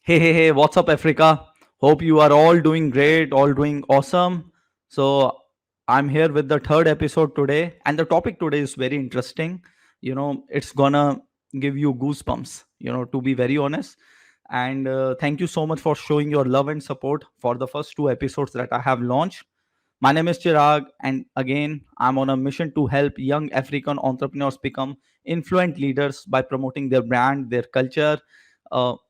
Hey, what's up, Africa? Hope you are all doing great, all doing awesome. So, I'm here with the third episode today, and the topic today is very interesting. It's gonna give you goosebumps, to be very honest. And thank you so much for showing your love and support for the first two episodes that I have launched. My name is Chirag, and again, I'm on a mission to help young African entrepreneurs become influent leaders by promoting their brand, their culture,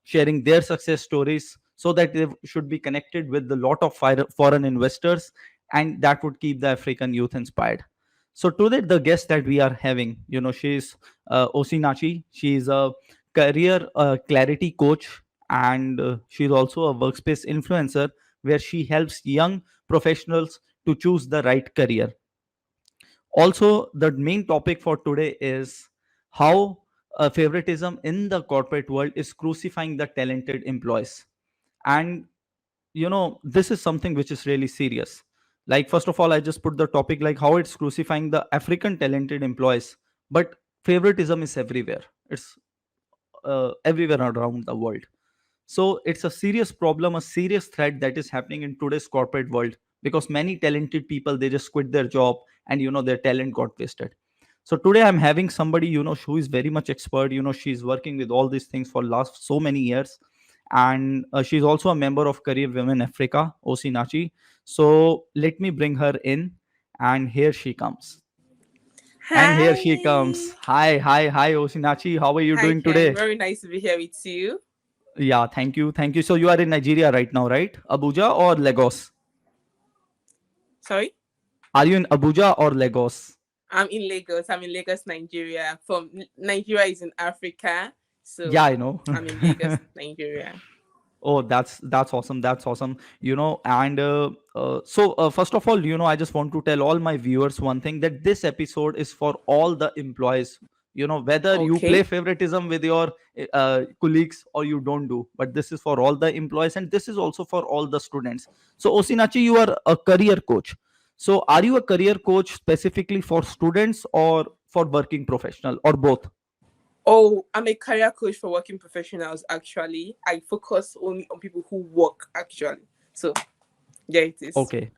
sharing their success stories, so that they should be connected with a lot of foreign investors, and that would keep the African youth inspired. So today, the guest that we are having, she's Osinachi. She's a career clarity coach, and she's also a workspace influencer where she helps young professionals to choose the right career. Also, the main topic for today is how favoritism in the corporate world is crucifying the talented employees. And this is something which is really serious. Like, first of all, I just put the topic like how it's crucifying the African talented employees, but favoritism is everywhere. It's everywhere around the world. So it's a serious problem, a serious threat that is happening in today's corporate world, because many talented people, they just quit their job, and their talent got wasted. So today I'm having somebody, who is very much expert. She's working with all these things for last so many years, and she's also a member of Career Women Africa, Osinachi. So let me bring her in, and here she comes. And here she comes. Hi. Hi, Osinachi. How are you Hi, doing Ken. today? Very nice to be here with you. Yeah, thank you. So you are in Nigeria right now, right? Abuja or Lagos? Sorry? Are you in Abuja or Lagos? I'm in Lagos. I'm in Lagos, Nigeria. Nigeria is in Africa. Yeah, So I know. I'm in Lagos, Nigeria. Oh, that's awesome. That's awesome. And first of all, I just want to tell all my viewers one thing, that this episode is for all the employees. Whether you play Okay. favoritism with your colleagues or you don't do, but this is for all the employees, and this is also for all the students. So, Osinachi, you are a career coach. So, are you a career coach specifically for students or for working professional, or both? Oh, I'm a career coach for working professionals, actually. I focus only on people who work, actually. So there it is. Okay.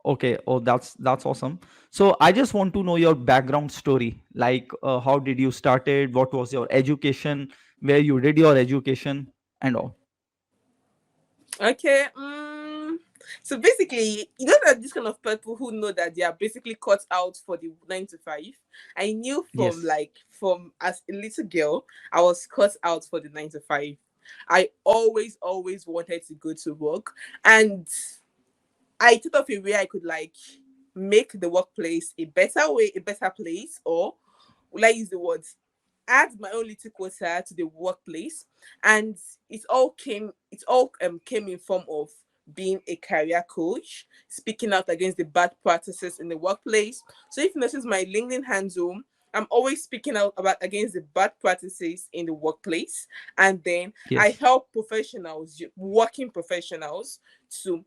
Okay, oh, that's awesome. So I just want to know your background story. Like, how did you started? What was your education? Where you did your education and all? Okay. So basically, you know that this kind of people who know that they are basically cut out for the 9 to 5. I knew Yes. from as a little girl, I was cut out for the 9 to 5. I always wanted to go to work, and I thought of a way I could like make the workplace a better way, a better place, or will I use the words add my own little quota to the workplace. And it all came in form of being a career coach, speaking out against the bad practices in the workplace. So if you notice my LinkedIn handle, I'm always speaking out about against the bad practices in the workplace. And then I Yes. help professionals, working professionals, to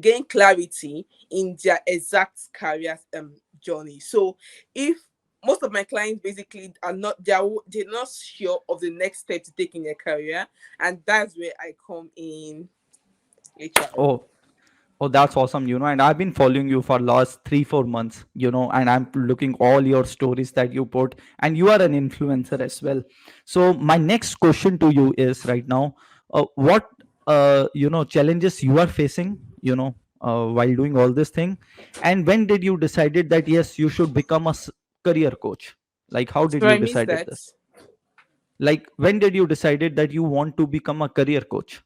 gain clarity in their exact career journey. So if most of my clients basically are not they're not sure of the next step to take in their career, and that's where I come in, HR. Oh, oh, that's awesome. And I've been following you for last 3 4 months. And I'm looking all your stories that you put, and you are an influencer as well. So my next question to you is right now, what challenges you are facing, while doing all this thing, and when did you decided that yes, you should become a career coach? Like, how did So you I missed decided that. this? Like, when did you decided that you want to become a career coach?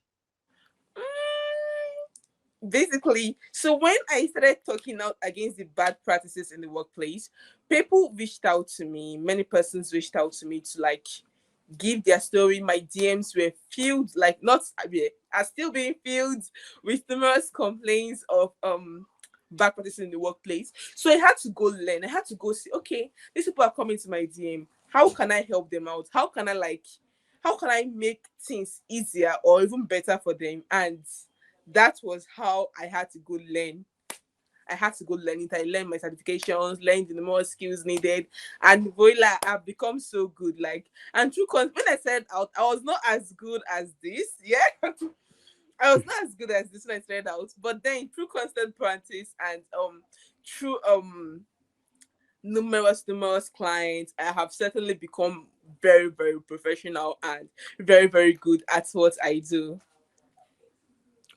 Basically, so when I started talking out against the bad practices in the workplace, people reached out to me. Many persons reached out to me to like give their story. My DMs were filled, like not are still being filled with numerous complaints of bad practices in the workplace. So I had to go learn. I had to go see, okay, these people are coming to my DM. How can I help them out? How can I make things easier or even better for them? And that was how I had to go learn. I had to go learn it. I learned my certifications, learned the more skills needed, and voila, I've become so good. Like, and when I said out, I was not as good as this. Yeah, I was not as good as this when I started out. But then through constant practice and through numerous clients, I have certainly become very, very professional and very, very good at what I do.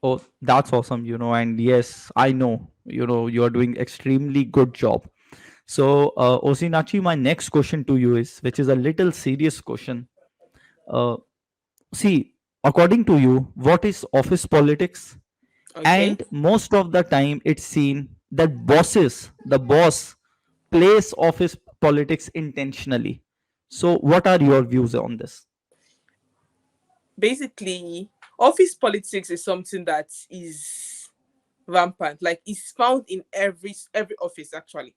Oh, that's awesome, and yes, I know, you're doing extremely good job. So, Osinachi, my next question to you is, which is a little serious question. Uh, See, according to you, what is office politics? Okay. And most of the time, it's seen that the boss, plays office politics intentionally. So, what are your views on this? Basically, office politics is something that is rampant. Like it's found in every office actually.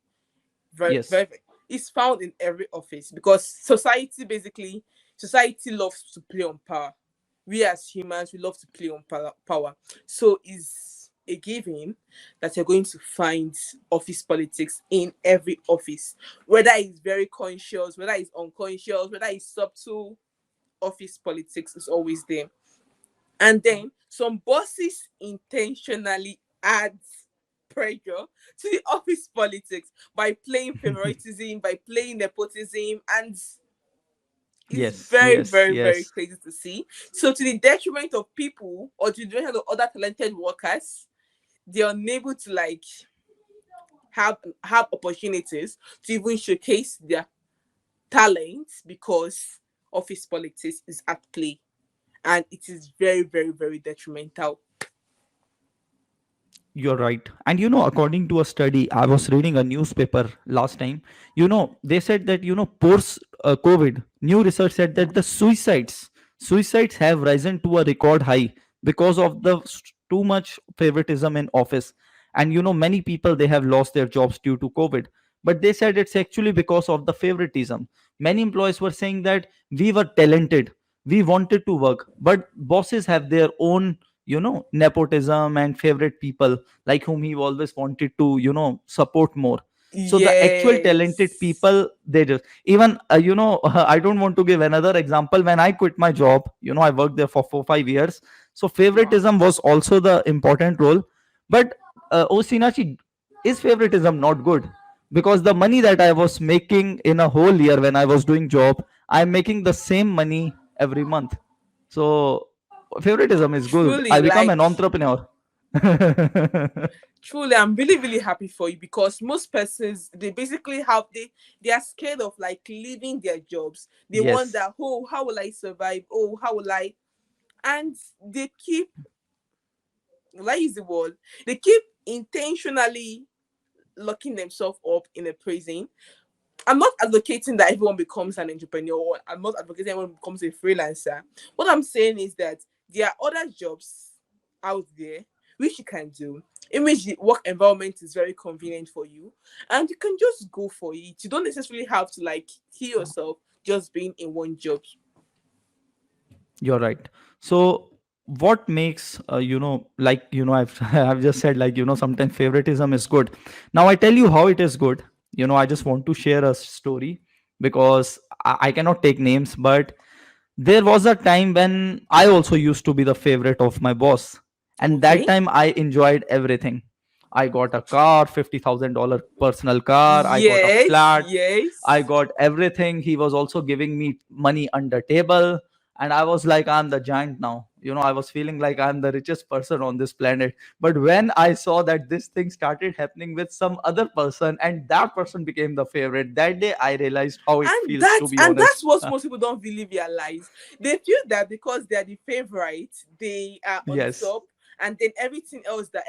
Very, Yes. very, very. It's found in every office because society loves to play on power. We as humans, we love to play on power. So it's a given that you're going to find office politics in every office, whether it's very conscious, whether it's unconscious, whether it's subtle. Office politics is always there. And then some bosses intentionally add pressure to the office politics by playing favoritism, by playing nepotism, and it's Yes, very, yes, very, very yes. crazy to see. So to the detriment of people or to the detriment of other talented workers, they're unable to like have opportunities to even showcase their talents because office politics is at play. And it is very, very, very detrimental. You're right. And according to a study, I was reading a newspaper last time. They said that, post COVID, new research said that the suicides have risen to a record high because of the too much favoritism in office. And, many people, they have lost their jobs due to COVID. But they said it's actually because of the favoritism. Many employees were saying that we were talented, we wanted to work, but bosses have their own, nepotism and favorite people like whom he always wanted to support more. So the actual talented Yes. people, they just even I don't want to give another example. When I quit my job, I worked there for 4 5 years. So Wow. favoritism was also the important role. But Osinachi, is favoritism not good? Because the money that I was making in a whole year when I was doing job, I'm making the same money every month. So favoritism is good. Truly, I become an like entrepreneur. truly, I'm really, really happy for you because most persons they basically have they are scared of like leaving their jobs. They Yes. wonder, oh, how will I survive? Oh, how will I? And they keep, will I use the word? They keep intentionally locking themselves up in a prison. I'm not advocating that everyone becomes an entrepreneur, or I'm not advocating everyone becomes a freelancer. What I'm saying is that there are other jobs out there which you can do, in which the work environment is very convenient for you, and you can just go for it. You don't necessarily have to like kill yourself just being in one job. You're right. So what makes like I've I've just said, like sometimes favoritism is good. Now I tell you how it is good. I just want to share a story because I cannot take names, but there was a time when I also used to be the favorite of my boss, and that Okay. time I enjoyed everything. I got a car, $50,000 personal car. I got a Yes, flat. I yes. got everything. He was also giving me money under table, and I was like, I'm the giant now. I was feeling like I'm the richest person on this planet. But when I saw that this thing started happening with some other person, and that person became the favorite, that day I realized how it feels, to be And honest. that's what most people don't really realize. They feel that because they're the favorite, they are on Yes. top, and then everything else that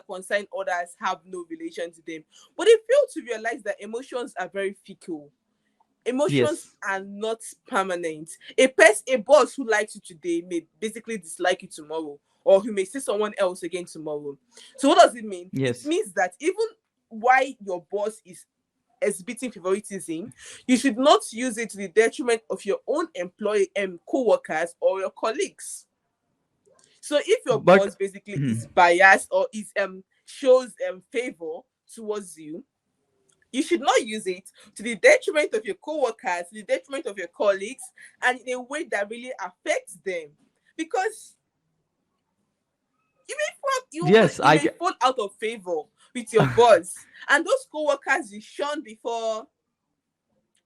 concern others have no relation to them. But they fail to realize that emotions are very fickle. Emotions Yes. are not permanent. A boss who likes you today may basically dislike you tomorrow, or who may see someone else again tomorrow. So what does it mean? It Yes. means that even why your boss is exhibiting favoritism, you should not use it to the detriment of your own employee and co-workers or your colleagues. So if your But boss basically hmm, is biased or is shows favor towards you, you should not use it to the detriment of your co-workers, to the detriment of your colleagues, and in a way that really affects them. Because Yes, you I may get fall out of favor with your boss, and those co-workers you shunned before,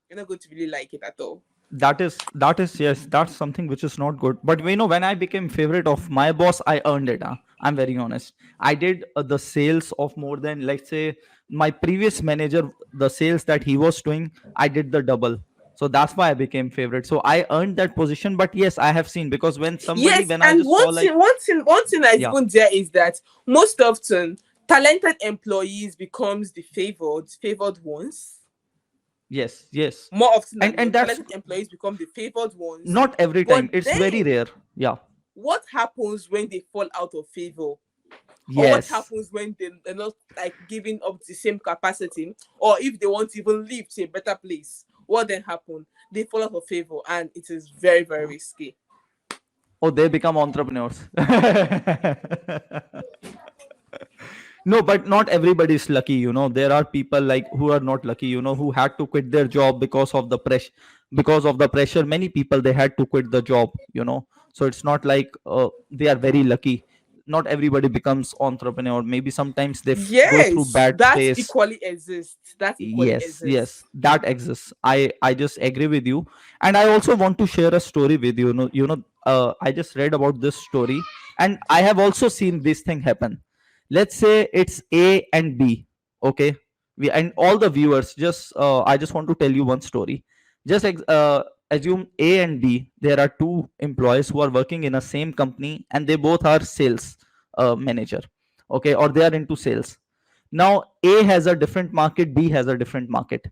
you're not going to really like it at all. that is yes, that's something which is not good. But when I became favorite of my boss, I earned it. I'm very honest. I did the sales of more than, let's say, my previous manager, the sales that he was doing, I did the double. So that's why I became favorite. So I earned that position. But yes, I have seen, because Yes, when I and just saw, like, one thing that's yeah, even there is that most often talented employees becomes the favored ones. yes, yes, More often than and not, that's talented employees become the favored ones. not every But time, it's very then, rare. Yeah. what happens when they fall out of favor? Or what Yes. happens when they're not like giving up the same capacity, or if they want to even leave to a better place? What then happen? They fall out of favor, and it is very, very risky. Oh, they become entrepreneurs. No, but not everybody is lucky. There are people like who are not lucky. Who had to quit their job because of the pressure. Because of the pressure, many people, they had to quit the job. So it's not like they are very lucky. Not everybody becomes entrepreneur. Maybe sometimes they go through Yes, bad that phase. equally exists. That equally Yes, exists. yes, that exists. I just agree with you. And I also want to share a story with you. I just read about this story, and I have also seen this thing happen. Let's say it's A and B. Okay, we and all the viewers, just I just want to tell you one story. Just assume A and B, there are two employees who are working in a same company, and they both are sales manager. Okay, or they are into sales. Now A has a different market, B has a different market.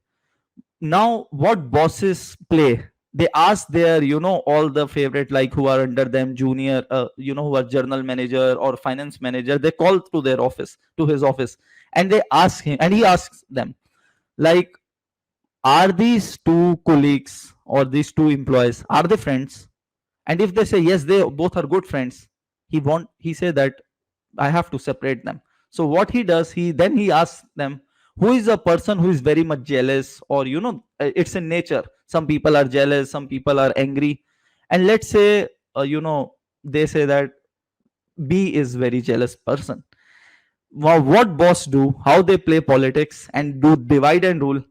Now what bosses play? They ask their, all the favorite, like, who are under them, junior, who are journal manager or finance manager. They call to their office, to his office, and they ask him, and he asks them, like, are these two colleagues or these two employees, are they friends? And if they say yes, they both are good friends, he say that I have to separate them. So what he does, he asks them, who is a person who is very much jealous, or it's in nature. Some people are jealous, some people are angry, and let's say, they say that B is very jealous person. Now what boss do? How they play politics and do divide and rule?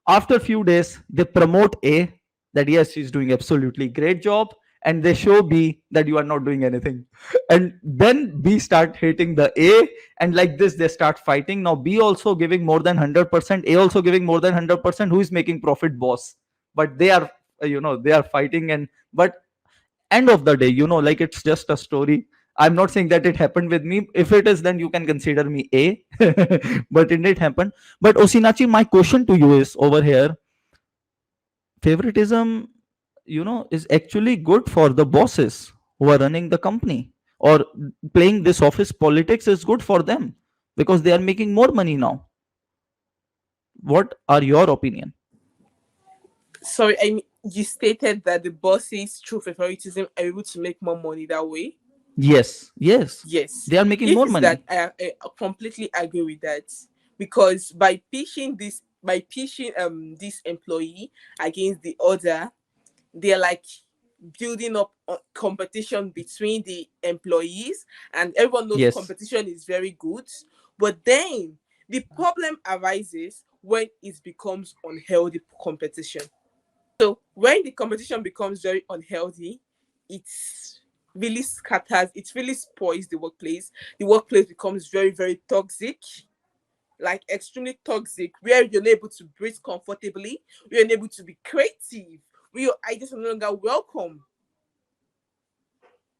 After few days, they promote A, that yes, she's doing absolutely great job, and they show B that you are not doing anything. And then B start hating the A, and like this they start fighting. Now B also giving more than 100%, A also giving more than 100%. Who is making profit? Boss. But they are, they are fighting. And but end of the day, like, it's just a story. I'm not saying that it happened with me. If it is, then you can consider me A. But it did happen. But Osinachi, my question to you is over here: favoritism, is actually good for the bosses who are running the company, or playing this office politics is good for them because they are making more money now. What are your opinion? Sorry, I mean, you stated that the bosses through favoritism are able to make more money that way. Yes, yes, Yes, they are making if more it's that, money. I completely agree with that, because by pitching this employee against the other, they're like building up competition between the employees, and everyone knows Yes, competition is very good. But then the problem arises when it becomes unhealthy competition. So when the competition becomes very unhealthy, it's really scatters, it really spoils the workplace. The workplace becomes very, very toxic, like extremely toxic, where you're unable to breathe comfortably, you're unable to be creative, where your ideas are no longer welcome.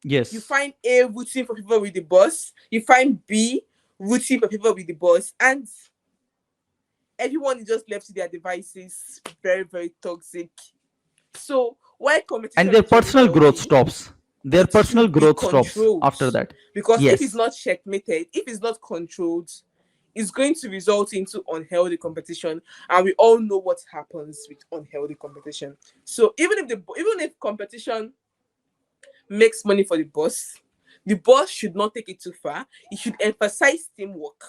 You yes. find A rooting for people with the boss, you find B rooting for people with the boss, and everyone is just left to their devices, very, very toxic. So while And competition their is very personal growth healthy, stops. Their it personal should be growth stops controlled. after that. Because if it's Yes. not checkmated, if it's not controlled, it's going to result into unhealthy competition. And we all know what happens with unhealthy competition. So even if competition makes money for the boss, The boss should not take it too far. He should emphasize teamwork,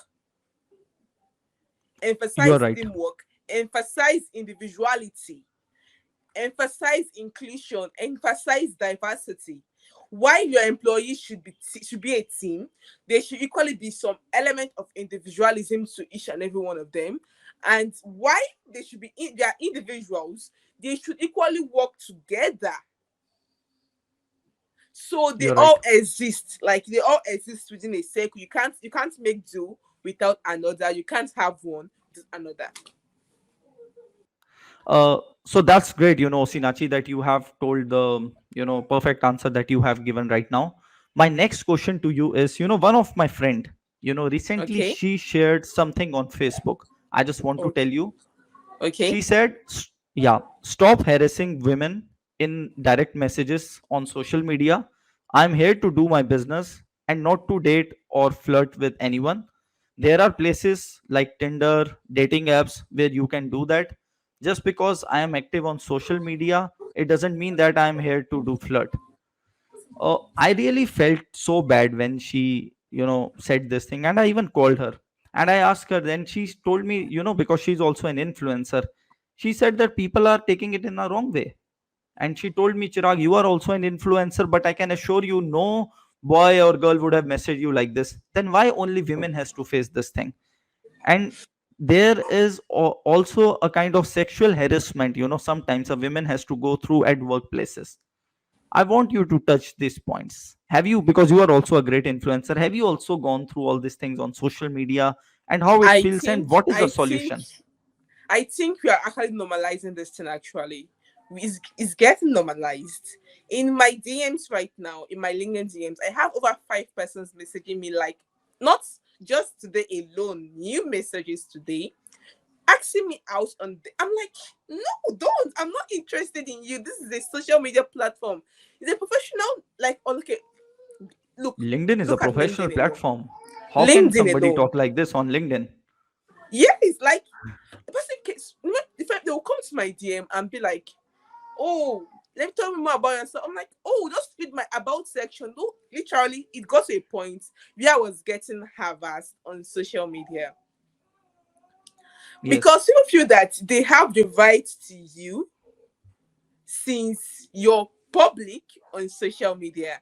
You are emphasize right. teamwork, emphasize individuality, emphasize inclusion, emphasize diversity. While your employees should be a team, there should equally be some element of individualism to each and every one of them. And while they are individuals, they should equally work together. So they You're right. all exist, like they all exist within a circle. You can't make do without another. You can't have one without another. So that's great, Sinachi, that you have told the, perfect answer that you have given right now. My next question to you is, one of my friend, recently Okay. she shared something on Facebook. I just want to tell Okay. you. Okay. She said, yeah, stop harassing women in direct messages on social media. I'm here to do my business and not to date or flirt with anyone. There are places like Tinder, dating apps where you can do that. Just because I am active on social media, it doesn't mean that I am here to do flirt. I really felt so bad when she, said this thing, and I even called her and I asked her. Then she told me, because she's also an influencer, she said that people are taking it in a wrong way. And she told me, Chirag, you are also an influencer, but I can assure you, no boy or girl would have messaged you like this. Then why only women has to face this thing? And there is also a kind of sexual harassment, sometimes a woman has to go through at workplaces. I want you to touch these points. Have you, because you are also a great influencer, have you also gone through all these things on social media, and how it I feels and think what is the I think solution? I think we are actually normalizing this thing actually. It's getting normalized. In my DMs right now, in my LinkedIn DMs, I have over 5 persons messaging me like not just today alone, new messages today, asking me out on I'm like, no, don't. I'm not interested in you. This is a social media platform. It's a professional like okay, look, LinkedIn is a look at professional LinkedIn alone. platform. How can LinkedIn somebody alone. talk like this on LinkedIn? Yes, like the person case if they will come to my DM and be like, oh, let me tell me more about yourself. I'm like, oh, just read my about section. No, literally, it got to a point where I was getting harassed on social media because Yes. people feel that they have the right to you since you're public on social media.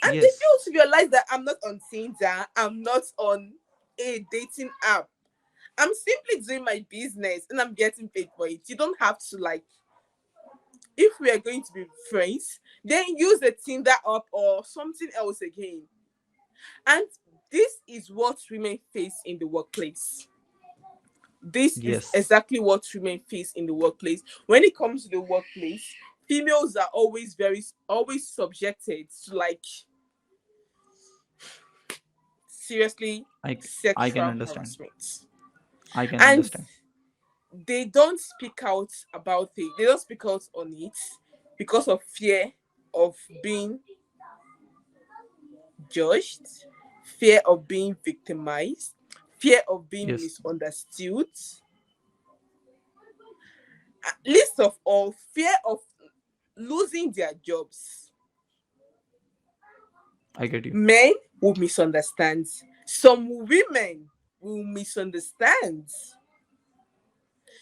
And they Yes. fail to realize that I'm not on Tinder, I'm not on a dating app. I'm simply doing my business and I'm getting paid for it. You don't have to like, if we are going to be friends, then use the Tinder app or something else again. And this is what women face in the workplace. This is Yes. exactly what women face in the workplace. When it comes to the workplace, females are always subjected to like seriously I I can sexual understand. harassment. I can And understand. they don't speak out about it. They don't speak out on it because of fear of being judged, fear of being victimized, fear of being Yes, misunderstood, least of all, fear of losing their jobs. I get you. Men will misunderstand. Some women will misunderstand.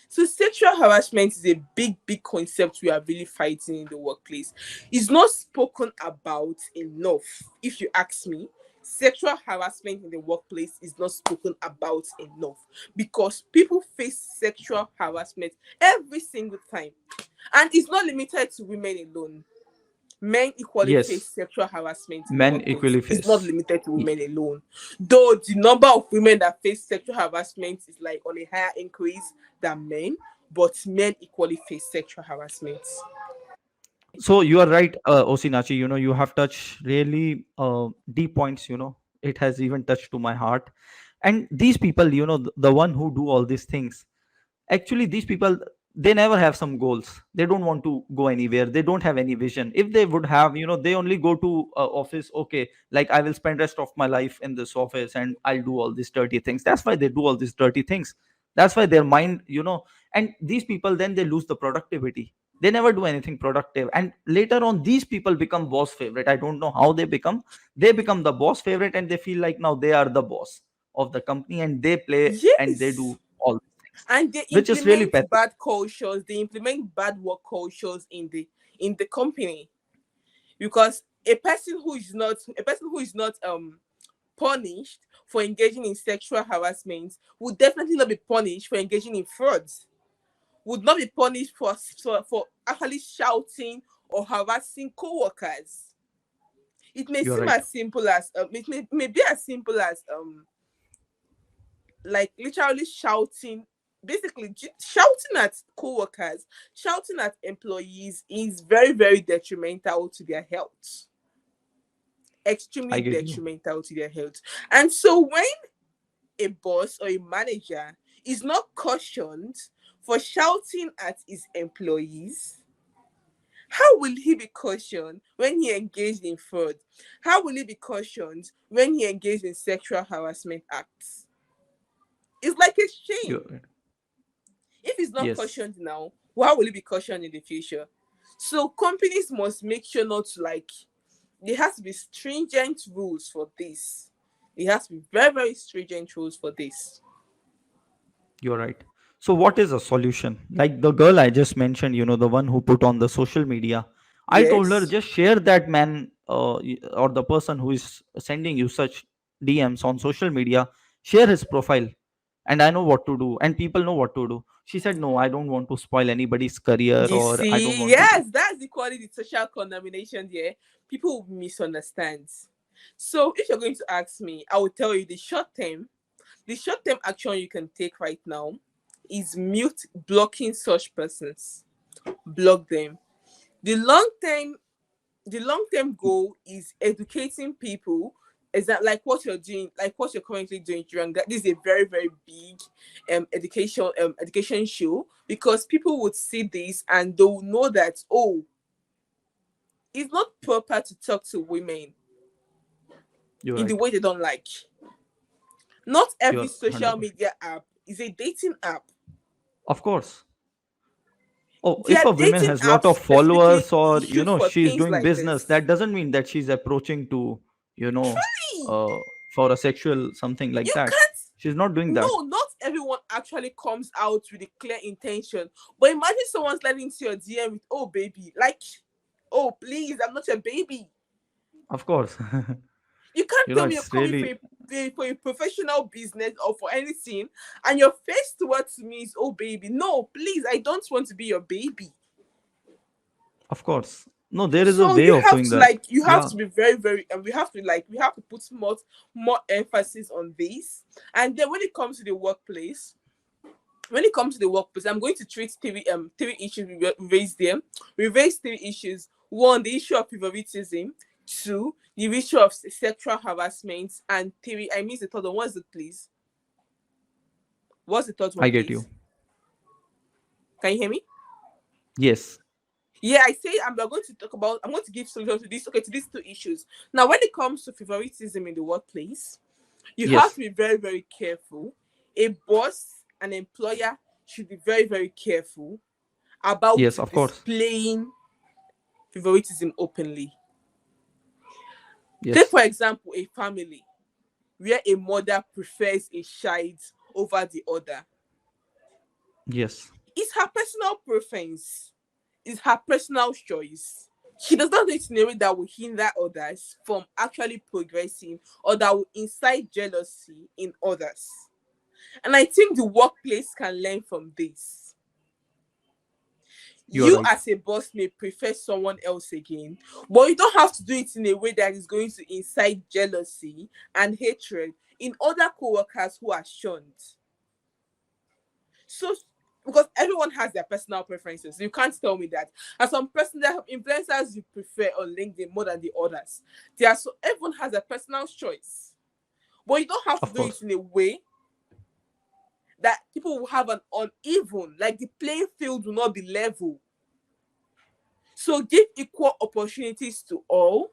So sexual harassment is a big, big concept we are really fighting in the workplace. It's not spoken about enough. If you ask me, sexual harassment in the workplace is not spoken about enough because people face sexual harassment every single time. And it's not limited to women alone. Men equally face Yes, sexual harassment in the men workplace. equally It's not face. limited to Y- women alone. Though the number of women that face sexual harassment is like on a higher increase than men, but men equally face sexual harassment. So you are right, Osinachi. You have touched really deep points. It has even touched to my heart. And these people, the one who do all these things, actually these people, they never have some goals. They don't want to go anywhere. They don't have any vision. If they would have, they only go to office. Okay, like I will spend rest of my life in this office and I'll do all these dirty things. That's why they do all these dirty things. That's why their mind, and these people, then they lose the productivity. They never do anything productive, and later on these people become boss favorite. I don't know how they become the boss favorite, and they feel like now they are the boss of the company, and they play and they do Yes. all these things, And they which is really implement pathetic. bad cultures, they implement bad work cultures in the company. Because a person who is not punished for engaging in sexual harassment would definitely not be punished for engaging in frauds, would not be punished for actually shouting or harassing co-workers. It may You're seem right. as simple as may be as simple as like literally shouting, basically shouting at co-workers, shouting at employees is very, very detrimental to their health, extremely I get you. detrimental to their health. And so when a boss or a manager is not cautioned for shouting at his employees, how will he be cautioned when he engaged in fraud? How will he be cautioned when he engaged in sexual harassment acts? It's like a You're shame. right. If he's not Yes. cautioned now, how will he be cautioned in the future? So companies must make sure not to like, there has to be stringent rules for this. There has to be very, very stringent rules for this. You're right. So, what is a solution? Like the girl I just mentioned, the one who put on the social media, I told her Yes. just share that man or the person who is sending you such DMs on social media, share his profile, and I know what to do, and people know what to do. She said, no, I don't want to spoil anybody's career, You or I don't see, want to do. yes, that's equally the social condemnation there. People will misunderstand. So if you're going to ask me, I will tell you the short term action you can take right now is mute blocking such persons. Block them. The long term the long term goal is educating people. Is that like what you're doing, like what you're currently doing, Chirag? That this is a very, very big education show, because people would see this and they will know that, oh, it's not proper to talk to women You're in the right. way they don't like. Not every You're social 100%. media app is a dating app. Of course. Oh, There if are a woman dating has lot apps of specifically followers, or issued for she's things doing like business, this. that doesn't mean that she's approaching to, you know Truly, uh, for a sexual something like you that. can't. She's not doing that. No, not everyone actually comes out with a clear intention. But imagine someone sliding into your DM with, "Oh baby," like, "Oh please, I'm not your baby." Of course. You can't tell me you're It's coming really, for a professional business or for anything, and your face towards me is, "Oh baby." No, please, I don't want to be your baby. of course. No, there is a So way of doing that. you have Yeah. to be very, very, and we have to put more emphasis on this. And then when it comes to the workplace, I'm going to treat three issues we raised there. We raised three issues. One, the issue of favoritism. Two, the issue of sexual harassment. And three, I missed the third one. What's it, please? What's the third I one, get you. please? Can you hear me? Yes. Yeah, I say I'm going to give solutions to this. Okay, to these two issues. Now, when it comes to favoritism in the workplace, you have Yes. to be very, very careful. A boss, an employer should be very, very careful about Yes, of course. displaying favoritism openly. Take, Yes. for example, a family where a mother prefers a child over the other. Yes. It's her personal preference, it's her personal choice. She does not do it in a way that will hinder others from actually progressing or that will incite jealousy in others. And I think the workplace can learn from this. You're You right. as a boss may prefer someone else again, but you don't have to do it in a way that is going to incite jealousy and hatred in other co-workers who are shunned. So because everyone has their personal preferences, you can't tell me that. And some person that have influencers you prefer on LinkedIn more than the others. Everyone has a personal choice, but you don't have to Of do it course. in a way that people will have an uneven, like the playing field will not be level. So give equal opportunities to all.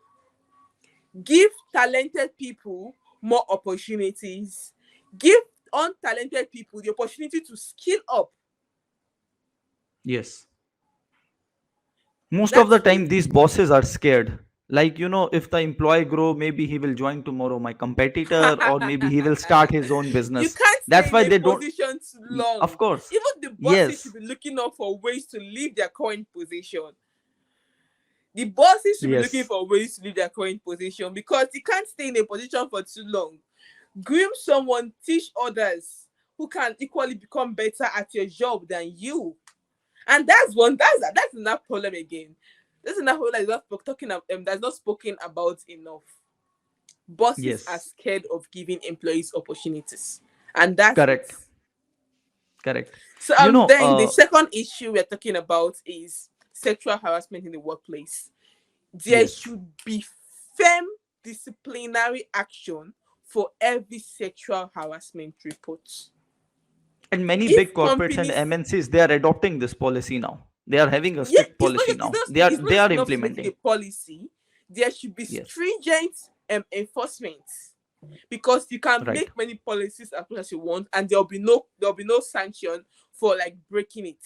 Give talented people more opportunities. Give untalented people the opportunity to skill up. Yes. Most of the That's time good. these bosses are scared, like, if the employee grow, maybe he will join tomorrow my competitor, or maybe he will start his own You business. can't stay That's in why a they don't. position too long. Of course. Even the bosses should Yes. be looking out for ways to leave their current position. The bosses should be looking Yes. for ways to leave their current position because you can't stay in a position for too long. Groom someone, teach others who can equally become better at your job than you. And that's another problem again. That's another problem that is not talking that's not spoken about enough. Bosses are Yes. scared of giving employees opportunities, and that's it. Correct. Correct. So you know then the uh second issue we're talking about is sexual harassment in the workplace. There yes. should be firm disciplinary action for every sexual harassment report. And many big If corporates and companies, MNCs, they are adopting this policy now. They are having a yeah, strict policy now. they are it's not they just are enough to make it a implementing. policy. There should be Yes. stringent enforcement, because you can Right. make many policies as much as you want, and there'll be no sanction for like breaking it.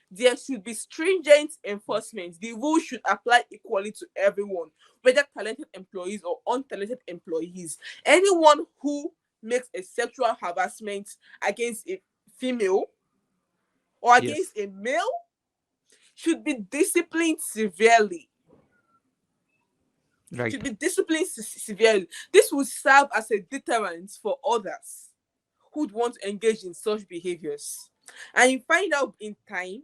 There should be stringent enforcement. The rules should apply equally to everyone, whether talented employees or untalented employees. Anyone who makes a sexual harassment against a female or Yes. against a male should be disciplined severely. Right. Should be disciplined severely. This will serve as a deterrent for others who'd want to engage in such behaviors. And you find out in time,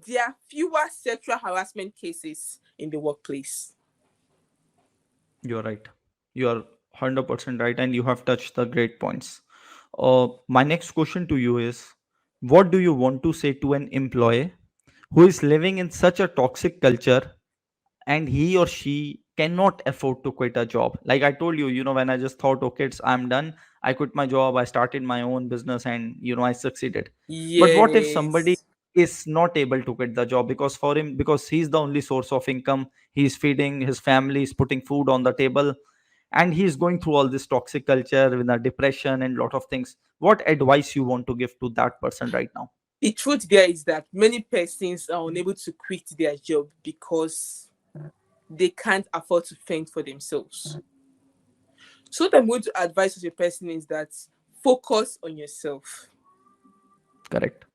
there are fewer sexual harassment cases in the workplace. You're right. You're 100% right, and you have touched the great points. My next question to you is, what do you want to say to an employee who is living in such a toxic culture, and he or she cannot afford to quit a job? Like I told you, when I just thought, okay, I'm done, I quit my job, I started my own business, and I succeeded. But what if somebody Yes. is not able to quit the job, because for him, because he's the only source of income, he's feeding his family, he's putting food on the table, and he's going through all this toxic culture with a depression and lot of things. What advice you want to give to that person right now? The truth there is that many persons are unable to quit their job because they can't afford to fend for themselves. So what I'm going to advise as a person is that focus on yourself. Correct.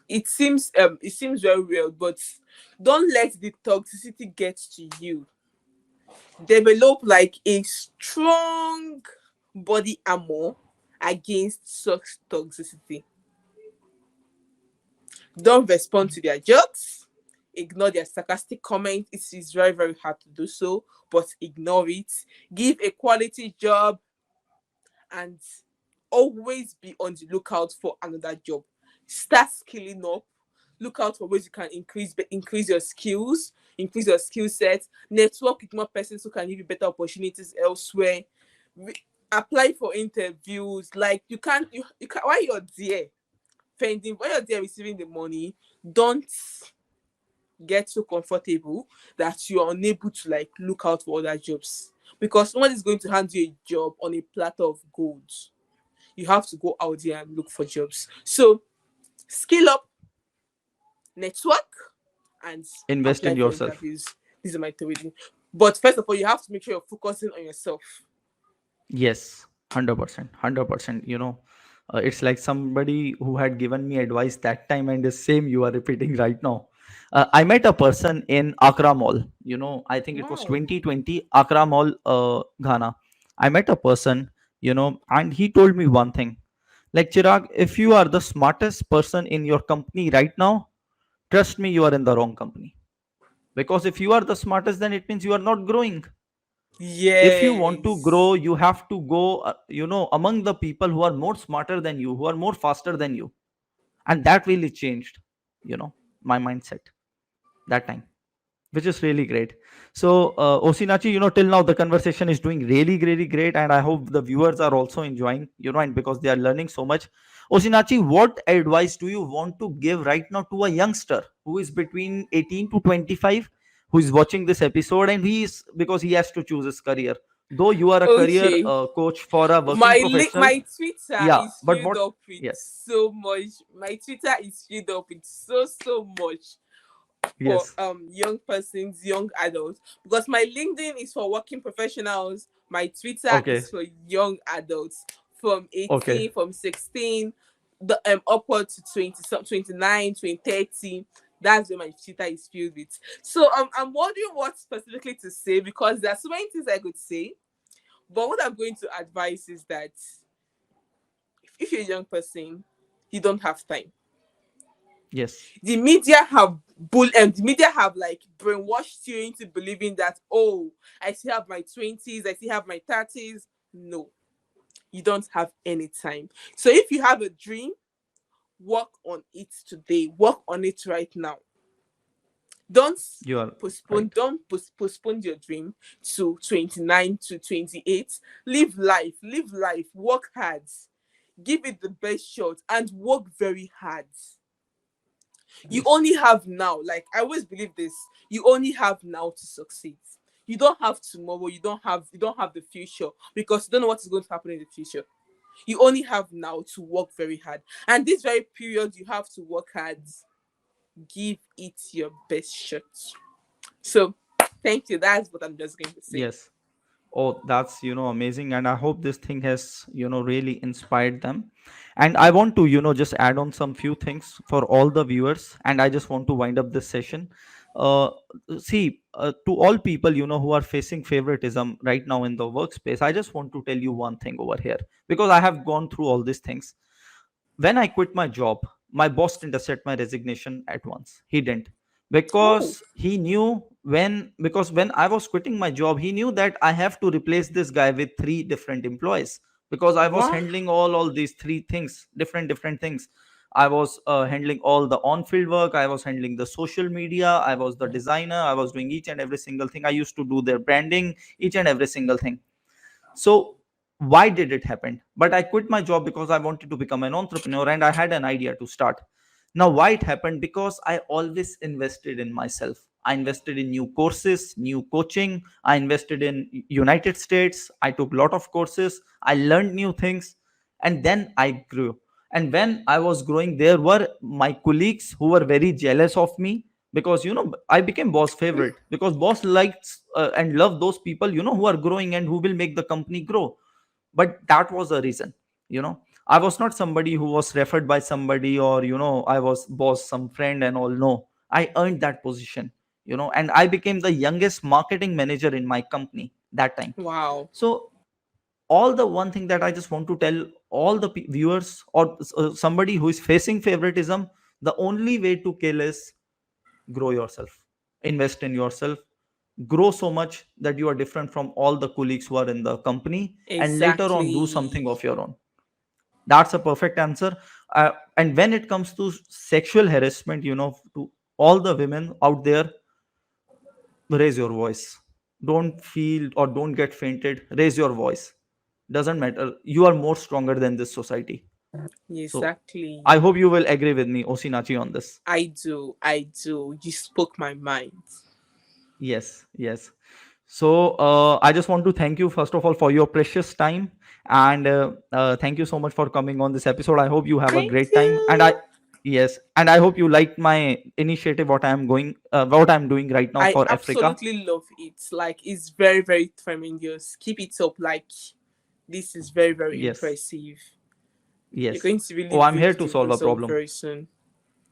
It seems very weird, but don't let the toxicity get to you. Develop like a strong body armor against such toxicity. Don't respond to their jokes. Ignore their sarcastic comments. It is very, very hard to do so, but ignore it. Give a quality job and always be on the lookout for another job. Start skilling up. Look out for ways you can increase your skills, increase your skill set. Network with more persons who can give you better opportunities elsewhere. Apply for interviews. Like you can while you're there while you're there receiving the money, don't get so comfortable that you are unable to like look out for other jobs, because nobody's going to hand you a job on a platter of gold. You have to go out there and look for jobs. So skill up, network, and Invest in apply for yourself. interviews. These are my three things. But first of all, you have to make sure you're focusing on yourself. Yes, 100%. 100%. It's like somebody who had given me advice that time, and the same you are repeating right now. I met a person in Accra Mall. I think it was Wow. 2020, Accra Mall, Ghana. I met a person, and he told me one thing. Like, Chirag, if you are the smartest person in your company right now, trust me, you are in the wrong company. Because if you are the smartest, then it means you are not growing. If you want to Yes. grow, you have to go, among the people who are more smarter than you, who are more faster than you. And that really changed, my mindset that time, which is really great. So, Osinachi, till now the conversation is doing really, really great, and I hope the viewers are also enjoying, and because they are learning so much. Osinachi, what advice do you want to give right now to a youngster who is between 18 to 25, who is watching this episode, and he is, because he has to choose his career? Though you are a career Okay. coach for a working My link, professional, my Twitter yeah, is but filled what? up with Yes. so much. My Twitter is filled up with so much. for Yes. young persons, young adults, because my LinkedIn is for working professionals, my Twitter Okay. is for young adults from Okay. 18, from 16, the upward to 20, some 29, 20, 30. That's where my Twitter is filled with. So I'm wondering what specifically to say, because there are so many things I could say. But what I'm going to advise is that if you're a young person, you don't have time. Yes. The media have like brainwashed you into believing that, oh, I still have my 20s, I still have my 30s. No, you don't have any time. So if you have a dream, work on it today, work on it right now. Don't You are postpone right. don't postpone your dream to 29, to 28. Live life, work hard, give it the best shot, and work very hard. You Yes. only have now. Like, I always believe this, you only have now to succeed. You don't have tomorrow, you don't have the future, because you don't know what is going to happen in the future. You only have now to work very hard, and this very period you have to work hard, give it your best shot. So thank you, that's what I'm just going to say. Yes. Oh, that's, amazing. And I hope this thing has, really inspired them. And I want to, just add on some few things for all the viewers. And I just want to wind up this session. Uh, See, to all people, who are facing favoritism right now in the workspace, I just want to tell you one thing over here, because I have gone through all these things. When I quit my job, my boss didn't accept my resignation at once. He didn't, Oh, because he knew when I was quitting my job, he knew that I have to replace this guy with three different employees, because I was wow. handling all these three things, different things. I was handling all the on-field work. I was handling the social media. I was the designer. I was doing each and every single thing. I used to do their branding, each and every single thing. So why did it happen? But I quit my job because I wanted to become an entrepreneur, and I had an idea to start. Now why it happened? Because I always invested in myself. I invested in new courses, new coaching. I invested in United States. I took a lot of courses. I learned new things, and then I grew. And when I was growing, there were my colleagues who were very jealous of me, because I became boss favorite, because boss likes and love those people who are growing and who will make the company grow. But that was the reason. I was not somebody who was referred by somebody, or I was boss some friend and all. No, I earned that position. And I became the youngest marketing manager in my company that time. Wow. So all the one thing that I just want to tell all the viewers, or somebody who is facing favoritism, the only way to kill is grow yourself, invest in yourself, grow so much that you are different from all the colleagues who are in the company, and later on do something Exactly. of your own. That's a perfect answer. And when it comes to sexual harassment, to all the women out there, raise your voice. Don't feel or don't get fainted. Raise your voice. Doesn't matter. You are more stronger than this society. So Exactly. I hope you will agree with me, Osinachi, on this. I do. You spoke my mind. Yes, yes. So I just want to thank you first of all for your precious time, and thank you so much for coming on this episode. I hope you have a Thank great time, and you. I hope you liked my initiative, what I'm doing right now I for Africa. absolutely love it. Like, it's very, very tremendous. Keep it up. Like, this is very, very Yes, impressive. You're yes. going to really Oh, I'm reap here to the solve a result problem. very soon.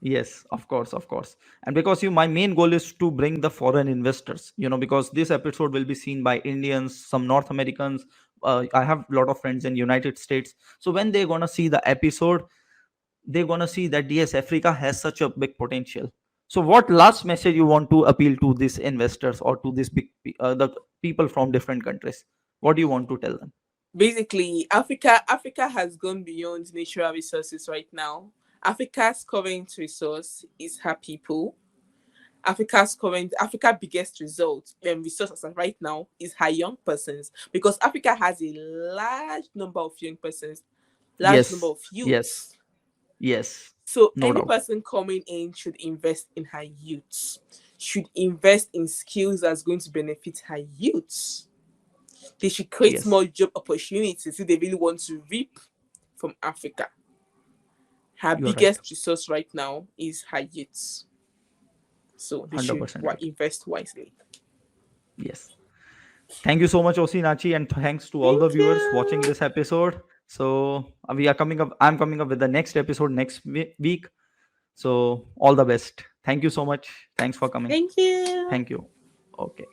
Yes, of course, of course. And because my main goal is to bring the foreign investors, because this episode will be seen by Indians, some North Americans. I have a lot of friends in United States. So when they're gonna see the episode, they're gonna see that yes, Africa has such a big potential. So what last message you want to appeal to these investors, or to these the people from different countries? What do you want to tell them? Basically, Africa has gone beyond natural resources right now. Africa's current resource is her people. Africa biggest result and resource as of right now is her young persons, because Africa has a large number of young persons, large number Yes, of yes, youths. yes, So no any doubt. person coming in should invest in her youths, should invest in skills that's going to benefit her youths. They should create Yes, more job opportunities if they really want to reap from Africa. Her you are right. biggest resource right now is her youths. So they should 100% agree. invest wisely. Yes. Thank you so much, Osinachi, and thanks to all the Thank viewers watching you. this episode. So we are coming up. I'm coming up with the next episode next week. So all the best. Thank you so much. Thanks for coming. Thank you. Thank you. Okay.